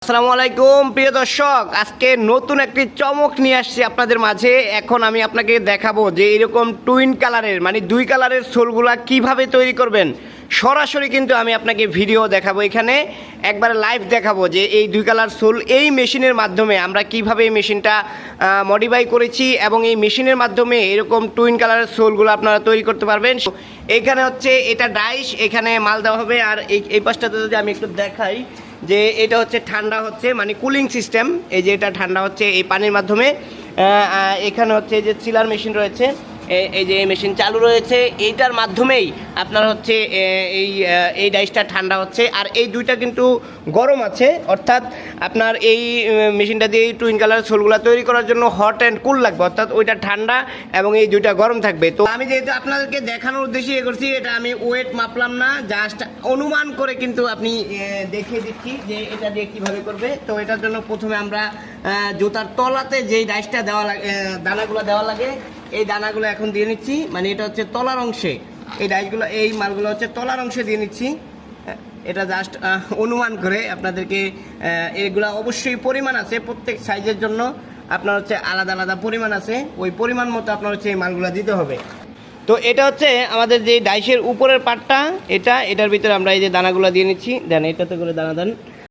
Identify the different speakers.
Speaker 1: আসসালামু আলাইকুম প্রিয় দর্শক, আজকে নতুন একটি চমক নিয়ে আসছি আপনাদের মাঝে। এখন আমি আপনাকে দেখাবো যে এরকম টুইন কালারের মানে দুই কালারের সোলগুলা কিভাবে তৈরি করবেন। সরাসরি কিন্তু আমি আপনাকে ভিডিও দেখাবো, এখানে একবারে লাইভ দেখাবো যে এই দুই কালার সোল এই মেশিনের মাধ্যমে আমরা কিভাবে এই মেশিনটা মডিফাই করেছি এবং এই মেশিনের মাধ্যমে এরকম টুইন কালারের সোলগুলো আপনারা তৈরি করতে পারবেন। এখানে হচ্ছে এটা ডাইস, এখানে মাল দেওয়া হবে। আর এই পাশটাতে যদি আমি একটু দেখাই যে এটা হচ্ছে ঠান্ডা হচ্ছে মানে কুলিং সিস্টেম, এই যে এটা ঠান্ডা হচ্ছে এই পানির মাধ্যমে। এখানে হচ্ছে যে চিলার মেশিন রয়েছে, এই যে এই মেশিন চালু রয়েছে, এইটার মাধ্যমেই আপনার হচ্ছে এই ডাইসটা ঠান্ডা হচ্ছে। আর এই দুইটা কিন্তু গরম আছে, অর্থাৎ আপনার এই মেশিনটা দিয়ে টুইন কালার সোলগুলো তৈরি করার জন্য হট অ্যান্ড কুল লাগবে, অর্থাৎ ওইটা ঠান্ডা এবং এই দুইটা গরম থাকবে। তো আমি যেহেতু আপনাদেরকে দেখানোর উদ্দেশ্যে করছি, এটা আমি ওয়েট মাপলাম না, জাস্ট অনুমান করে কিন্তু আপনি দেখিয়ে দিচ্ছি যে এটা দিয়ে কীভাবে করবে। তো এটার জন্য প্রথমে আমরা জুতার তলাতে যেই ডাইসটা দেওয়া লাগে, দানাগুলো দেওয়া লাগে, এই দানাগুলো এখন দিয়ে নিচ্ছি। মানে এটা হচ্ছে তলার অংশে, এই ডাইসগুলো এই মালগুলো হচ্ছে তলার অংশে দিয়ে নিচ্ছি। এটা জাস্ট অনুমান করে আপনাদেরকে, এগুলো অবশ্যই পরিমাণ আছে, প্রত্যেক সাইজের জন্য আপনার হচ্ছে আলাদা আলাদা পরিমাণ আছে, ওই পরিমাণ মতো আপনার হচ্ছে এই মালগুলো দিতে হবে। তো এটা হচ্ছে আমাদের যে ডাইসের উপরের পার্টটা, এটার ভিতরে আমরা এই যে দানাগুলো দিয়ে নিচ্ছি। দেন এটাতে করে দানা দেন।